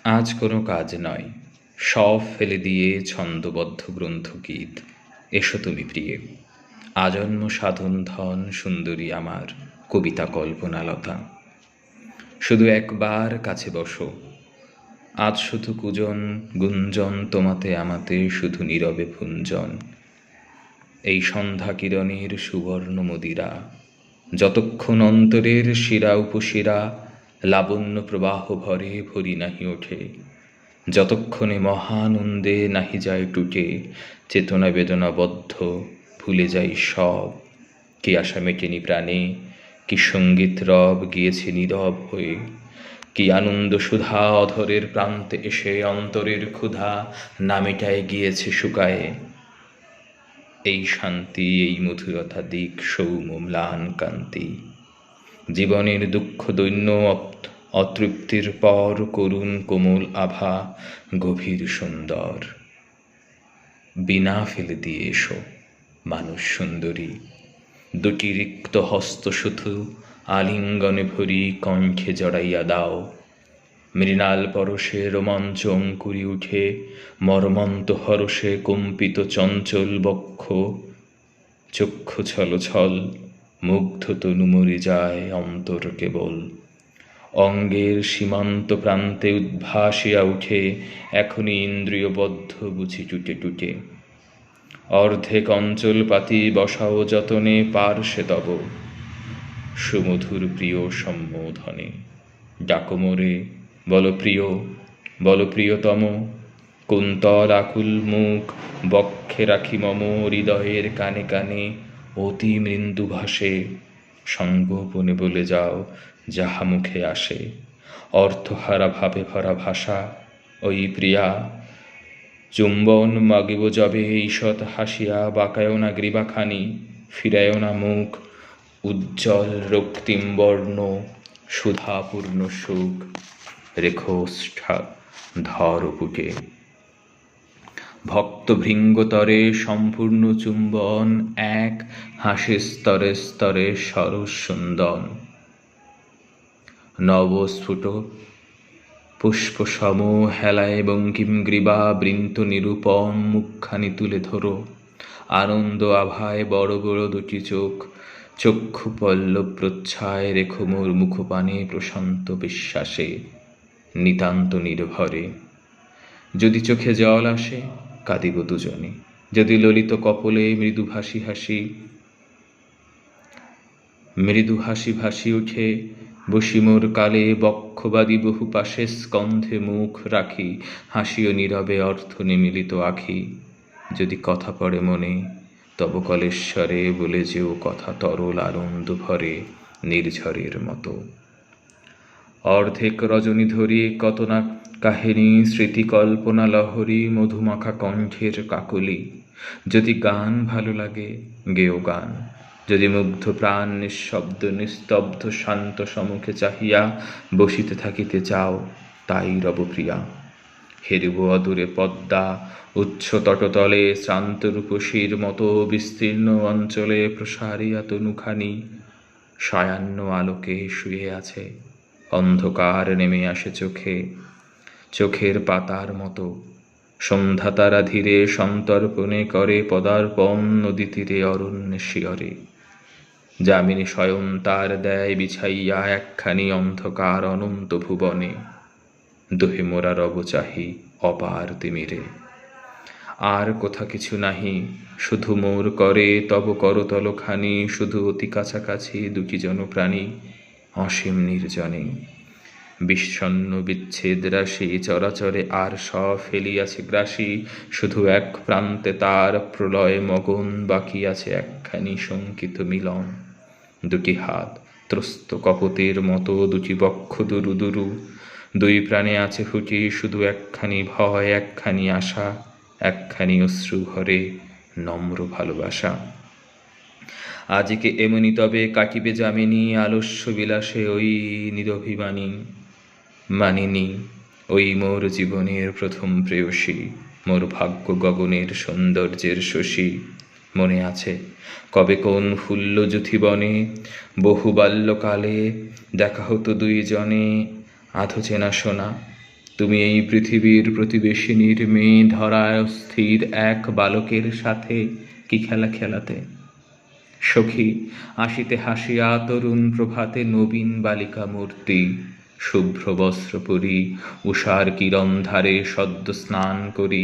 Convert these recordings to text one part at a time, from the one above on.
আজ কোনো কাজ নয়, সব ফেলে দিয়ে ছন্দবদ্ধ গ্রন্থগীত। এসো তুমি প্রিয়ে, আজন্ম সাধন ধন সুন্দরী আমার কবিতা কল্পনালতা। শুধু একবার কাছে বসো, আজ শুধু কুজন গুঞ্জন তোমাতে আমাতে শুধু নীরবে ভুঞ্জন। এই সন্ধ্যা কিরণের সুবর্ণ মদিরা যতক্ষণ অন্তরের শিরা উপশিরা লাবণ্য প্রবাহ ভরে ভরি নাহি ওঠে, যতক্ষণে মহানন্দে নাহি যায় টুটে চেতনা বেদনাবদ্ধ ভুলে যাই সব। কি আশা মেটেনি প্রাণে, কি সঙ্গীত রব গিয়েছে নীরব হয়ে, কি আনন্দ সুধা অধরের প্রান্তে এসে অন্তরের ক্ষুধা না মেটায় গিয়েছে শুকায়ে। এই শান্তি, এই মধুরতা দিক সৌম্য ম্লান কান্তি, জীবনের দুঃখ দৈন্য অতৃপ্তির পর করুণ কোমল আভা গভীর সুন্দর। বিনা ফেলে দিয়ে এসো মানুষ সুন্দরী, দুটি রিক্ত হস্ত শুধু আলিঙ্গনে ভরি কণ্ঠে জড়াইয়া দাও। মৃণাল পরশে রোমাঞ্চ অঙ্কুরি উঠে, মর্মন্ত হরষে কম্পিত চঞ্চল বক্ষ, চক্ষু ছল ছল মুগ্ধ তনু মরে যায় অন্তর কেবল। অঙ্গের সীমান্ত প্রান্তে উদ্ভাসিয়া উঠে এখনই ইন্দ্রিয়বদ্ধ বুঝি টুটে টুটে। অর্ধেক অঞ্চল পাতি বসাও যতনে পার্শ্বে তব সুমধুর প্রিয় সম্বোধনে। ডাকো মোরে, বল প্রিয়, বল প্রিয়তম, কুন্তল আকুল মুখ বক্ষে রাখি মম হৃদয়ের কানে কানে অতি মৃদু ভাষে সঙ্গোপনে বলে যাও যাহা মুখে আসে। অর্থহারা ভাবে ভরা ভাষা ওই প্রিয়া, চুম্বন মাগিব যবে ঈষৎ হাসিয়া, বাঁকায়ও না গ্রীবাখানি, ফিরায়ও না মুখ, উজ্জ্বল রক্তিম বর্ণ সুধাপূর্ণ সুখ রেখো ধর পুটে। ভক্ত ভৃঙ্গতরে সম্পূর্ণ চুম্বন, এক হাসি স্তরে স্তরে সরস সুন্দন। নবস্ফুট পুষ্প সম হেলায় বঙ্কিম গ্রীবা বৃন্ত নিরূপম, মুখখানি তুলে ধরো আনন্দ আভায় বড় বড় দুটি চোখ, চক্ষু পল্লব প্রচ্ছায় রেখো মোর মুখপানে প্রশান্ত বিশ্বাসে নিতান্ত নির্ভরে। যদি চোখে জল আসে কাঁদিব দুজনে, যদি ললিত কপলে মৃদু হাসি ভাসি উঠে, বসি মোর কালে বক্ষবাদী বহু পাশে স্কন্ধে মুখ রাখি, হাসিও নীরবে অর্থ নিমিলিত আখি। যদি কথা পড়ে মনে তব কলেশ্বরে, বলে যেও কথা তরল আনন্দ ভরে নির্ঝরের মতো। অর্ধেক রজনী ধরি কত না কাহিনী স্মৃতি কল্পনা লহরী মধুমাখা কণ্ঠের কাকলি। যদি গান ভালো লাগে গেও গান, যদি মুগ্ধ প্রাণ নিঃশব্দ নিস্তব্ধ শান্ত সম্মুখে চাহিয়া বসিতে থাকিতে চাও তাই রব প্রিয়া। হেরিব অদূরে পদ্মা উচ্চ তটতলে শ্রান্ত রূপসীর মতো বিস্তীর্ণ অঞ্চলে প্রসারিয়া তনুখানি সায়াহ্ন আলোকে শুয়ে আছে। অন্ধকার নেমে আসে চোখে, চোখের পাতার মতো সন্ধ্যা তারা ধীরে সন্তর্পণে করে পদার্পণ নদী তীরে অরণ্যে শিয়রে। যামিনী স্বয়ং তার দেয় বিছাইয়া একখানি অন্ধকার অনন্ত ভুবনে। দোহে মোরা রব চাহি অপার তিমিরে, আর কোথা কিছু নাহি, শুধু মোর করে তব করতল খানি, শুধু অতি কাছাকাছি দুটি জনপ্রাণী অসীম নির্জনে। বিষণ্ণ বিচ্ছেদ রাশি চরাচরে আর সব ফেলিয়াছে গ্রাসী, শুধু এক প্রান্তে তার প্রলয় মগন বাকি আছে একখানি শঙ্কিত মিলন। দুটি হাত ত্রস্ত কপতের মতো, দুটি বক্ষ দুরু দুরু, দুই প্রাণে আছে ফুটি শুধু একখানি ভয় একখানি আশা, একখানি অশ্রু ভরে নম্র ভালোবাসা। আজকে এমনি তবে কাটিবে যামিনী আলস্য বিলাসে ওই নিরভিমানী মানিনী, ওই মোর জীবনের প্রথম প্রেয়সী, মোর ভাগ্য গগনের সৌন্দর্যের শশী। মনে আছে কবে কোন ফুল্ল যুথিবনে বহু বাল্যকালে দেখা হতো দুইজনে, আধো চেনা শোনা তুমি এই পৃথিবীর প্রতিবেশিনীর মেয়ে ধরায় স্থির এক বালকের সাথে কি খেলা খেলাতে? সখী আসিতে হাসিয়া তরুণ প্রভাতে নবীন বালিকা মূর্তি, শুভ্র বস্ত্র পরি উষার কিরণ ধারে সদ্য স্নান করি,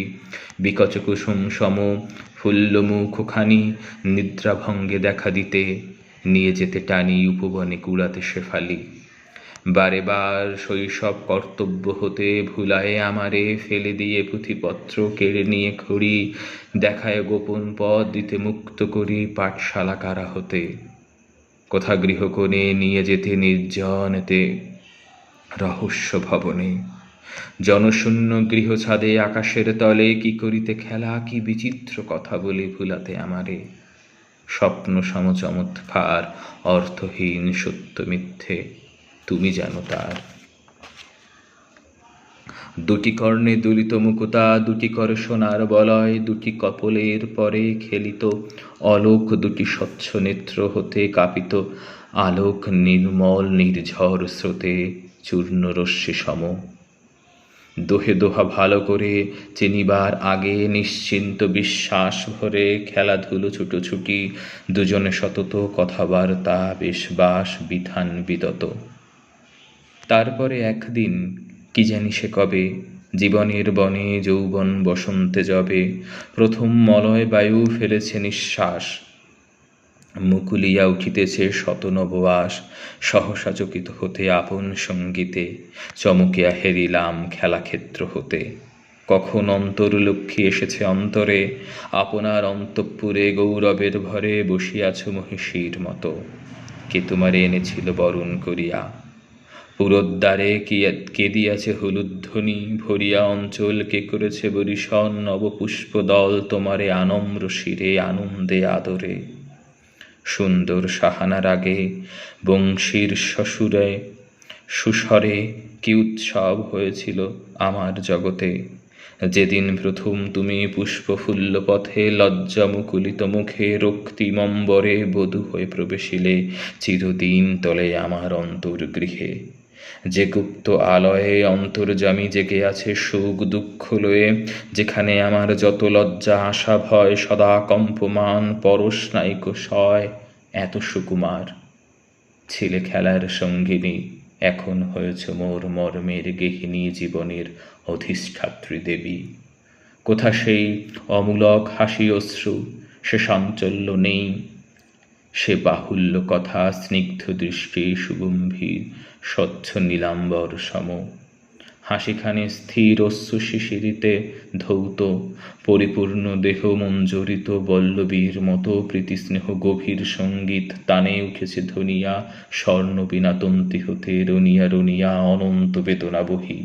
বিকচ কুসুম সম ফুল্ল মুখখানি নিদ্রাভঙ্গে দেখা দিতে, নিয়ে যেতে টানি উপবনে কুড়াতে শেফালি। বারে বার শৈশব কর্তব্য হতে ভুলায়ে আমারে ফেলে দিয়ে পুঁথিপত্র কেড়ে নিয়ে খড়ি, দেখায় গোপন পথ দিতে মুক্ত করি পাঠশালা কারা হতে। কোথা গৃহকোণে নিয়ে যেতে নির্জনেতে রহস্য ভবনে, জনশূন্য গৃহছাদে আকাশের তলে কি করিতে খেলা, কি বিচিত্র কথা বলে ভুলাতে আমারে। স্বপ্ন সম চমৎকার অর্থহীন সত্য মিথ্যে তুমি জানো তার। দুটি কর্ণে দুলিত মুকুতা, দুটি করে সোনার বলয়, দুটি কপলের পরে খেলিত অলোক, দুটি স্বচ্ছ নেত্র হতে কাঁপিত আলোক নির্মল নির্ঝর স্রোতে চূর্ণ রশ্মি সম। দোহে দোহা ভালো করে চিনিবার আগে নিশ্চিন্ত বিশ্বাস ভরে খেলাধুলো ছুটোছুটি, দুজনে সতত কথাবার্তা বেশ বাস বিধান বিদত। তারপরে একদিন কি জানি সে কবে জীবনের বনে যৌবন বসন্তে যাবে, প্রথম মলয় বায়ু ফেলেছে নিঃশ্বাস, মুকুলিয়া উঠিতেছে শত নববাস। সহসা চকিত হতে আপন সঙ্গীতে চমকিয়া হেরিলাম খেলাক্ষেত্র হতে। কখন অন্তর্লক্ষ্মী এসেছে অন্তরে, আপনার অন্তঃপুরে গৌরবের ভরে বসিয়াছ মহিষীর মতো। কে তোমারে এনেছিল বরণ করিয়া, পুরোদ্দারে কে দিয়াছে হলুদ ধ্বনি ভরিয়া অঞ্চল, কে করেছে বরিশন নবপুষ্প দল তোমারে আনম্র শিরে আনন্দে আদরে। সুন্দর সাহানার আগে বংশীর শ্বশুরে সুস্বরে কি উৎসব হয়েছিল আমার জগতে, যেদিন প্রথম তুমি পুষ্পফুল্ল পথে লজ্জা মুকুলিত মুখে রক্তিমম্বরে বধূ হয়ে প্রবেশিলে চিরদিন তলে আমার অন্তর্গৃহে। যে গুপ্ত আলয়ে অন্তর্যামী জেগে আছে সুখ দুঃখ লয়ে, যেখানে আমার যত লজ্জা আশা ভয় সদা কম্পমান পরশ নাইক সয় এত সুকুমার। ছিলে খেলার সঙ্গিনী, এখন হয়েছ মোর মর্মের গেহিনী জীবনের অধিষ্ঠাত্রী দেবী। কোথা সেই অমূলক হাসি অশ্রু, সে চাঞ্চল্য নেই, সে বাহুল্য কথা স্নিগ্ধ দৃষ্টি সুগম্ভীর স্বচ্ছ নীলাম্বর সম। হাসিখানে স্থির অশ্রু শিশিরিতে ধৌত পরিপূর্ণ দেহ মঞ্জরিত বল্লবীর মতো প্রীতিস্নেহ গভীর সঙ্গীত তানে উঠেছে ধ্বনিয়া স্বর্ণ বিনা তন্তি হতে রনিয়া রনিয়া অনন্ত বেদনা বহি।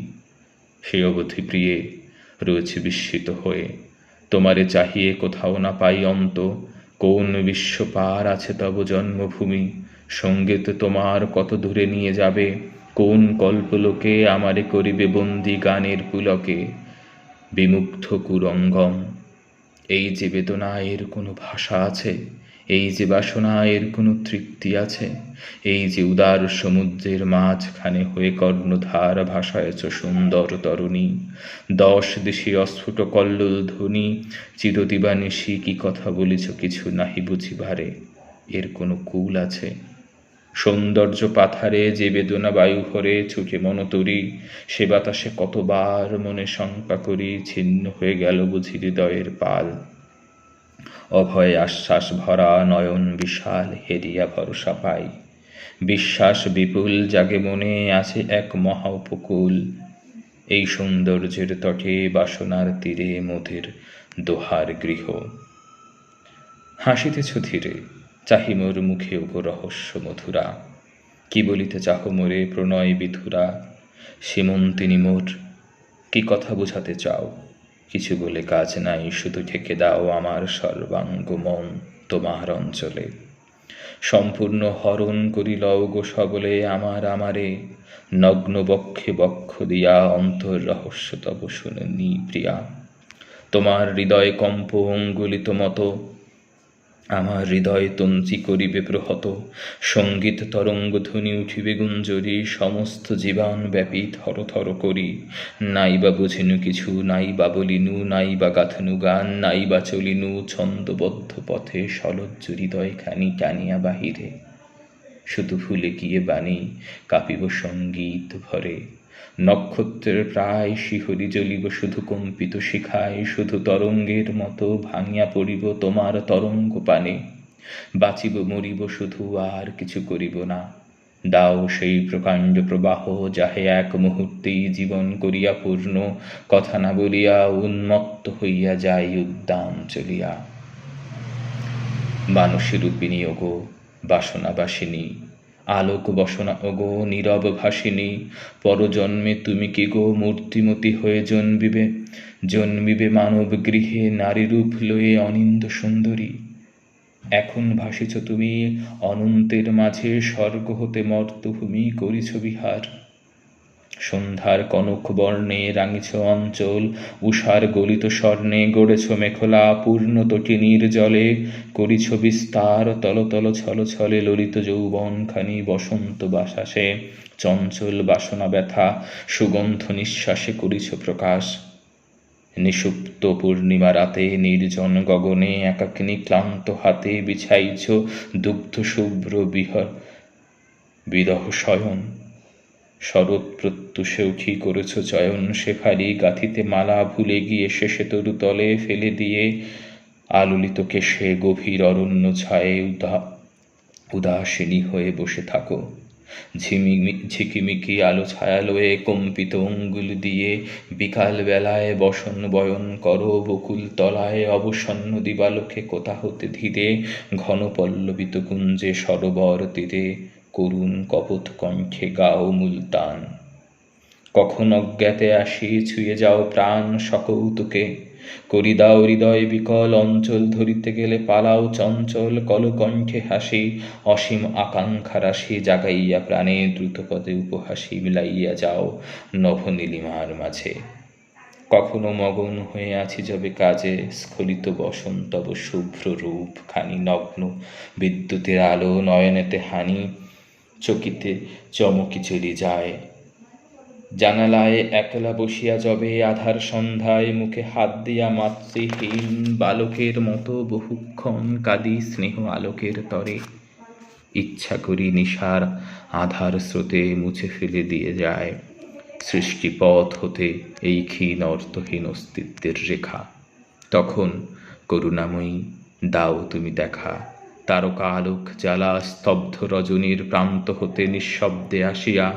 সে অবধি প্রিয়ে রয়েছে বিস্মিত হয়ে, তোমারে চাহিয়ে কোথাও না পাই অন্ত। কোন বিশ্বপার আছে তব জন্মভূমি, সঙ্গীত তোমার কত দূরে নিয়ে যাবে, কোন কল্পলোকে আমারে করিবে বন্দি গানের পুলকে। বিমুগ্ধ কুরঙ্গম, এই যে বেদনা এর কোনো ভাষা আছে, এই যে বাসনা এর কোনো তৃপ্তি আছে, এই যে উদার সমুদ্রের মাঝখানে হয়ে কর্ণধার ভাষায়ছ সুন্দর তরুণী। 10 দেশে অস্ফুট কল্লোল ধ্বনি, চিরদিবানিশি কি কথা বলিছ কিছু নাহি বুঝিবারে, এর কোনো কুল আছে? সৌন্দর্য পাথারে যে বেদনা বায়ু ভরে ছুটে মনতরি, সে বাতাসে কতবার মনে শঙ্কা করি ছিন্ন হয়ে গেল বুঝি হৃদয়ের পাল। অভয় আশ্বাস ভরা নয়ন বিশাল হেরিয়া ভরসা পাই, বিশ্বাস বিপুল জাগে মনে আছে এক মহা উপকূল। এই সৌন্দর্যের তটে বাসনার তীরে মোদের দোহার গৃহ। হাসিতেছ ধীরে, চাহি মোর মুখে ওগো রহস্য মধুরা, কি বলিতে চাহ মোরে প্রণয় বিধুরা। সীমন্তিনী মোর, কি কথা বুঝাতে চাও? কিছু বলে কাজ নাই, শুধু ঠেকে দাও আমার সর্বাঙ্গ মন তোমার অঞ্চলে। সম্পূর্ণ হরণ করি লও গো সবলে আমারে, নগ্ন বক্ষে বক্ষ দিয়া অন্তর রহস্য তব শুনি প্রিয়া। তোমার হৃদয় কম্প অঙ্গুলিত মতো আমার হৃদয় তঞ্চি করিবে প্রহত, সঙ্গীত তরঙ্গ ধ্বনি উঠিবে গুঞ্জরি, সমস্ত জীবন ব্যাপী থর থর করি। নাই বা বুঝিনু কিছু, নাই বা বলিনু, নাই বা গাথনু গান, নাই বা চলিনু ছন্দবদ্ধ পথে সলজ্জ হৃদয় খানি টানিয়া বাহিরে। শুধু ভুলে গিয়ে বাণী কাঁপিব সঙ্গীত ভরে, নক্ষত্রের প্রায় শিহরি জ্বলিব শুধু কম্পিত শিখায়, শুধু তরঙ্গের মতো ভাঙিয়া পড়িব তোমার তরঙ্গ পানে। বাঁচিব মরিব শুধু, আর কিছু করিব না। দাও সেই প্রকাণ্ড প্রবাহ, যাহে এক মুহূর্তেই জীবন করিয়া পূর্ণ, কথা না বলিয়া উন্মত্ত হইয়া যাই উদ্যান চলিয়া। মানসী রূপিণী ওগো বাসনাবাসিনী, আলোক বসনা ওগো নীরব ভাসিনী, পরজন্মে তুমি কি গো মূর্তিমতী হয়ে জন্মিবে মানব গৃহে নারীরূপ লয়ে অনিন্দ সুন্দরী। এখন ভাসিছ তুমি অনন্তের মাঝে, স্বর্গ হতে মর্তভূমি করিছ বিহার। সন্ধ্যার কনক বর্ণে রাঙিছ অঞ্চল, উষার গলিত স্বর্ণে গড়েছ মেখলা, পূর্ণ তটিনীর জলে করিছ বিস্তার, তলতল ছল ছলে ললিত যৌবন খানি বসন্ত বাতাসে চঞ্চল বাসনা ব্যথা সুগন্ধ নিঃশ্বাসে করিছ প্রকাশ। নিষুপ্ত পূর্ণিমা রাতে নির্জন গগনে একাকিনী ক্লান্ত হাতে বিছাইছ দুগ্ধ শুভ্র বিরহ শয়ন। শরৎ প্রত্যুষে উঠি করেছ চয়ন, শেফালি গাঁথিতে মালা ভুলে গিয়ে শেষে তরুতলে ফেলে দিয়ে আলোলিত কেশে গভীর অরণ্য ছায়ে উদাসিনী হয়ে বসে থাকো। ঝিকিমিকি আলো ছায়ালয়ে কম্পিত অঙ্গুল দিয়ে বিকাল বেলায় বসন বয়ন করো বকুল তলায়, অবসন্ন দিবালোকে কোথা হতে ধীরে ঘন পল্লবিত কুঞ্জে সরোবর তীরে করুণ কপোত কণ্ঠে গাও মুলতান। কখন অজ্ঞাতে আসি ছুঁয়ে যাও প্রাণ সকৌতুকে, করি দাও হৃদয় বিকল অঞ্চল ধরিতে গেলে পালাও চঞ্চল কলকণ্ঠে হাসি, অসীম আকাঙ্ক্ষা রাশি জাগাইয়া প্রাণে দ্রুতপদে উপহাসি মিলাইয়া যাও নভনীলিমার মাঝে। কখনো মগন হয়ে আছি যবে কাজে, স্খলিত বসন্তব শুভ্র রূপ খানি নগ্ন বিদ্যুতের আলো নয়নেতে হানি, চকিতে চমকি চলি যায়। জানালায় একলা বসিয়া যবে আধার সন্ধ্যায় মুখে হাত দিয়া মাতৃহীন বালকের মতো বহুক্ষণ কাঁদি স্নেহ আলোকের তরে। ইচ্ছা করি নিশার আধার স্রোতে মুছে ফেলে দিয়ে যায় সৃষ্টিপথ হতে এই ক্ষীণ অর্থহীন অস্তিত্বের রেখা। তখন করুণাময়ী দাও তুমি দেখা, তারকা আলোক জ্বালা স্তব্ধ রজনীর প্রান্ত হতে নিঃশব্দে আসিয়া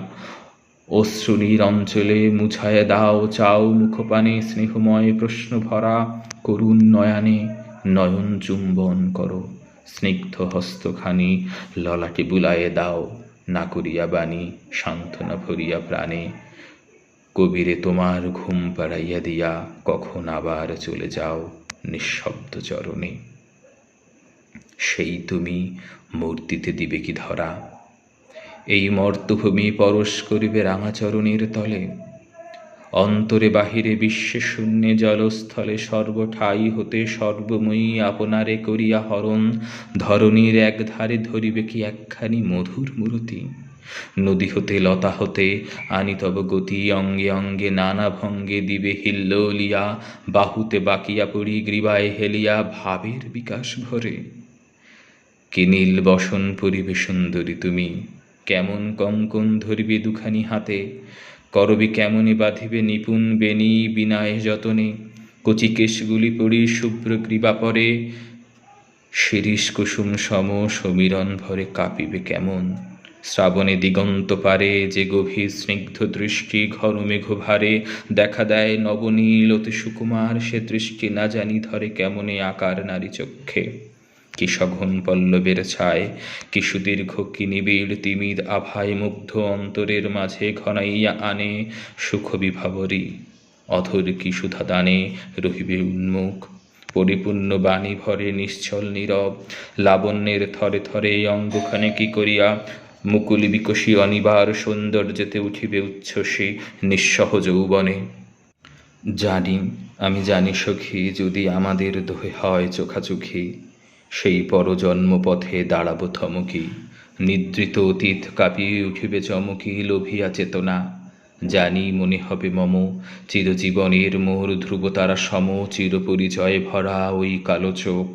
অশ্রুনীর অঞ্চলে মুছায় দাও চাও মুখপানে স্নেহময় প্রশ্ন ভরা করুণ নয়নে নয়ন চুম্বন করো, স্নিগ্ধ হস্তখানি ললাটে বুলায়ে দাও, না করিয়া বাণী সান্ত্বনা ভরিয়া প্রাণে। কবিরে তোমার ঘুম পাড়াইয়া দিয়া কখন আবার চলে যাও নিঃশব্দ চরণে। সেই তুমি মূর্তিতে দিবে কি ধরা, এই মর্তভূমি পরশ করিবে রাঙাচরণের তলে। অন্তরে বাহিরে বিশ্বে শূন্যে জলস্থলে সর্বঠাই হতে সর্বময়ী আপনারে করিয়া হরণ, ধরণীর এক ধারে ধরিবে কি একখানি মধুর মূরতি। নদী হতে লতা হতে আনি তব গতি, অঙ্গে অঙ্গে নানা ভঙ্গে দিবে হিল্লোলিয়া, বাহুতে বাকিয়া পড়ি গ্রীবায় হেলিয়া ভাবের বিকাশ ভরে। কি নীল বসন পরিবে সুন্দরী তুমি, কেমন কঙ্কন ধরিবে দুখানি হাতে, করবি কেমনে বাঁধিবে নিপুণ বেণী বিনায় যতনে, কচি কেশগুলি পড়ি শুভ্র গ্রীবা পরে, শিরীষ কুসুম সম সমীরণ ভরে কাঁপিবে কেমন। শ্রাবণে দিগন্ত পারে যে গভীর স্নিগ্ধ দৃষ্টি ঘন মেঘ ভারে, দেখা দেয় নবনীল অতি সুকুমার সে দৃষ্টি না জানি ধরে কেমনে আকার নারী চক্ষে। কি সঘন পল্লবের ছায়, কি সুদীর্ঘ কি নিবিড় তিমির আভায় মুগ্ধ অন্তরের মাঝে ঘনাইয়া আনে সুখ বিভাবরী। অধর কি সুধা দানে রহিবে উন্মুখ, পরিপূর্ণ বাণী ভরে নিশ্চল নীরব, লাবণ্যের থরে থরে অঙ্গখানে কি করিয়া মুকুলি বিকশী অনিবার সৌন্দর্যতে উঠিবে উচ্ছ্বসী নিঃসহ যৌবনে। জানি, আমি জানি সখী, যদি আমাদের দোহে হয় চোখাচোখি, সেই পরজন্মপথে দাঁড়াবো থমকি, নিদ্রিত অতীত কাঁপিয়ে উঠিবে চমকি, লোভিয়া চেতনা জানি মনে হবে মম, চিরজীবনের মোর ধ্রুবতারা সম, চিরপরিচয়ে ভরা ওই কালো চোখ,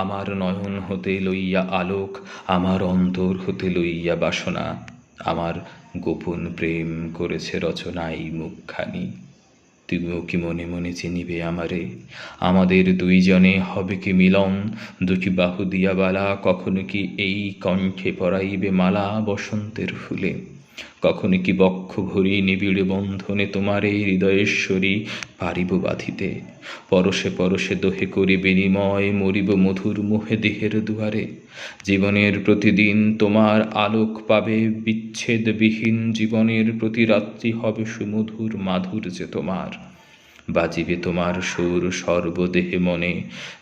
আমার নয়ন হতে লইয়া আলোক, আমার অন্তর হতে লইয়া বাসনা, আমার গোপন প্রেম করেছে রচনা এই মুখখানি। তুমিও কি মনে মনে চিনিবে আমারে? আমাদের দুইজনে হবে কি মিলন? দুটি বাহু দিয়া বালা, কখনো কি এই কণ্ঠে পরাইবে মালা বসন্তের ফুলে? কখনো কি বক্ষ ভরি নিবিড় বন্ধনে তোমার এই হৃদয়েশ্বরী পারিব বাঁধিতে? পরশে পরশে দোহে করি বিনিময়, মরিব মধুর মুহে দেহের দুয়ারে। জীবনের প্রতিদিন তোমার আলোক পাবে বিচ্ছেদবিহীন, জীবনের প্রতি রাত্রি হবে সুমধুর মাধুর্যে তোমার। বাজিবে তোমার সুর সর্বদেহে মনে,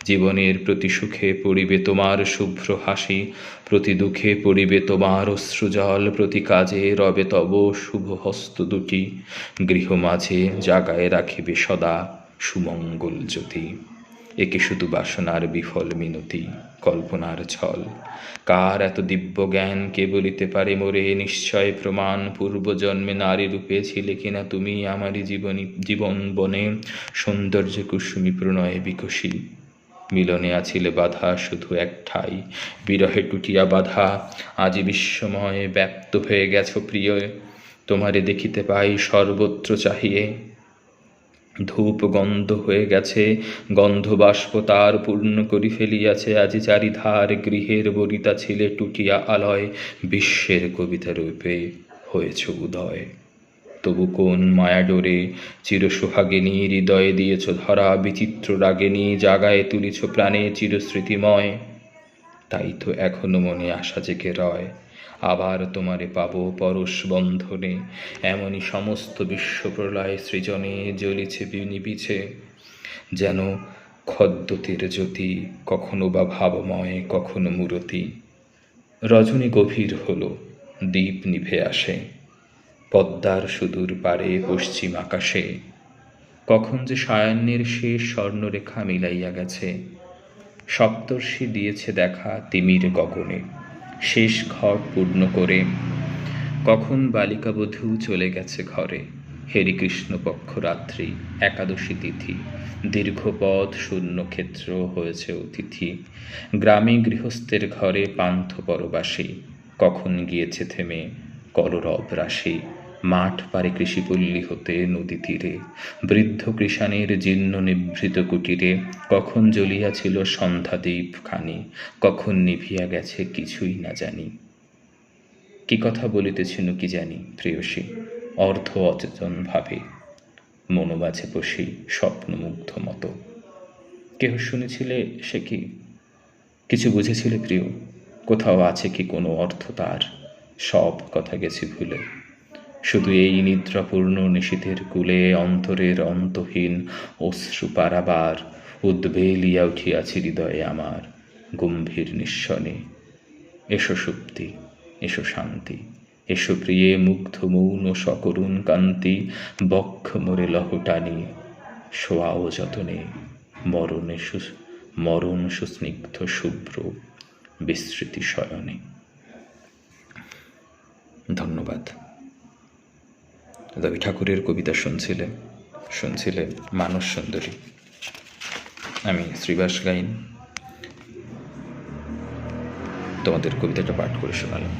জীবনের প্রতি সুখে পড়িবে তোমার শুভ্র হাসি, প্রতি দুঃখে পড়িবে তোমার অশ্রুজল, প্রতি কাজে রবে তব শুভ হস্ত দুটি, গৃহ মাঝে জাগায় রাখিবে সদা সুমঙ্গল জ্যোতি। একে শুধু বাসনার বিফল মিনতি, কল্পনার ছল। কার এত দিব্য জ্ঞান কে বলিতে পারে মোরে? নিশ্চয় প্রমাণ পূর্বজন্মে নারী রূপে ছিলে কিনা তুমি আমারই জীবন বনে, সৌন্দর্য কুসুমী প্রণয়ে বিকশী। মিলনে আছিলে বাধা শুধু এক ঠাই, বিরহে টুটিয়া বাধা, আজি বিশ্বময় ব্যপ্ত হয়ে গেছ প্রিয়, তোমারে দেখিতে পাই সর্বত্র চাহিয়ে। ধূপ গন্ধ হয়ে গেছে, গন্ধ বাষ্প তার পূর্ণ করি ফেলিয়াছে আজি চারিধার, গৃহের বনিতা ছিলে টুটিয়া আলয়, বিশ্বের কবিতা রূপে হয়েছে উদয়। তবু কোন মায়া ডোরে চিরসুহাগিনী হৃদয়ে দিয়েছ ধরা, বিচিত্র রাগিনী জাগায় তুলিছ প্রাণে চিরস্মৃতিময়। তাই তো এখনো মনে আশা জেগে রয়, আবার তোমারে পাবো পরশ বন্ধনে, এমনই সমস্ত বিশ্ব প্রলয় সৃজনে জ্বলিছে নিবিছে যেন খদ্যোতির জ্যোতি, কখনো বা ভাবময় কখনো মূরতি। রজনী গভীর হলো, দ্বীপ নিভে আসে পদ্মার সুদূর পারে পশ্চিম আকাশে, কখন যে সায়াহ্নের শেষ স্বর্ণরেখা মিলাইয়া গেছে, সপ্তর্ষি দিয়েছে দেখা তিমির গগনে শেষ ঘট পূর্ণ করে, কখন বালিকাবধূ চলে গেছে ঘরে, হেরি কৃষ্ণপক্ষ রাত্রি একাদশী তিথি, দীর্ঘ পথ শূন্য ক্ষেত্র হয়েছে অতিথি, গ্রামে গৃহস্থের ঘরে পান্থ পরবাসী, কখন গিয়েছে থেমে কলরব রাশি, মাঠ পারে কৃষিপল্লী হতে নদী তীরে, বৃদ্ধ কৃষাণের জীর্ণ নিভৃত কুটিরে, কখন জ্বলিয়াছিল সন্ধ্যাদ্বীপ খানি, কখন নিভিয়া গেছে কিছুই না জানি। কি কথা বলিতেছিনু কি জানি প্রেয়সী, অর্ধ অচেতন ভাবে মনোমাঝে বসি স্বপ্নমুগ্ধ মতো। কেহ শুনেছিলে সে কি? কিছু বুঝেছিলে প্রিয়? কোথাও আছে কি কোনো অর্থ তার? সব কথা গেছি ভুলে, শুধু এই নিদ্রাপূর্ণ নিশীথের কূলে অন্তরের অন্তহীন অশ্রু পারাবার উদ্বেলিয়া উঠিয়াছে হৃদয়ে আমার গম্ভীর নিঃস্বনে। এসো সুপ্তি, এসো শান্তি, এসো প্রিয়ে মুগ্ধ মৌন সকরুণ কান্তি, বক্ষ মোরে লহটানি শোয়াও যতনে, মরণ সুস্নিগ্ধ শুভ্র বিস্মৃতি শয়নে। ধন্যবাদ। রবি ঠাকুরের কবিতা শুনছিলে মানস সুন্দরী। আমি শ্রীবাস গাইন তোমাদের কবিতাটা পাঠ করে শোনালাম।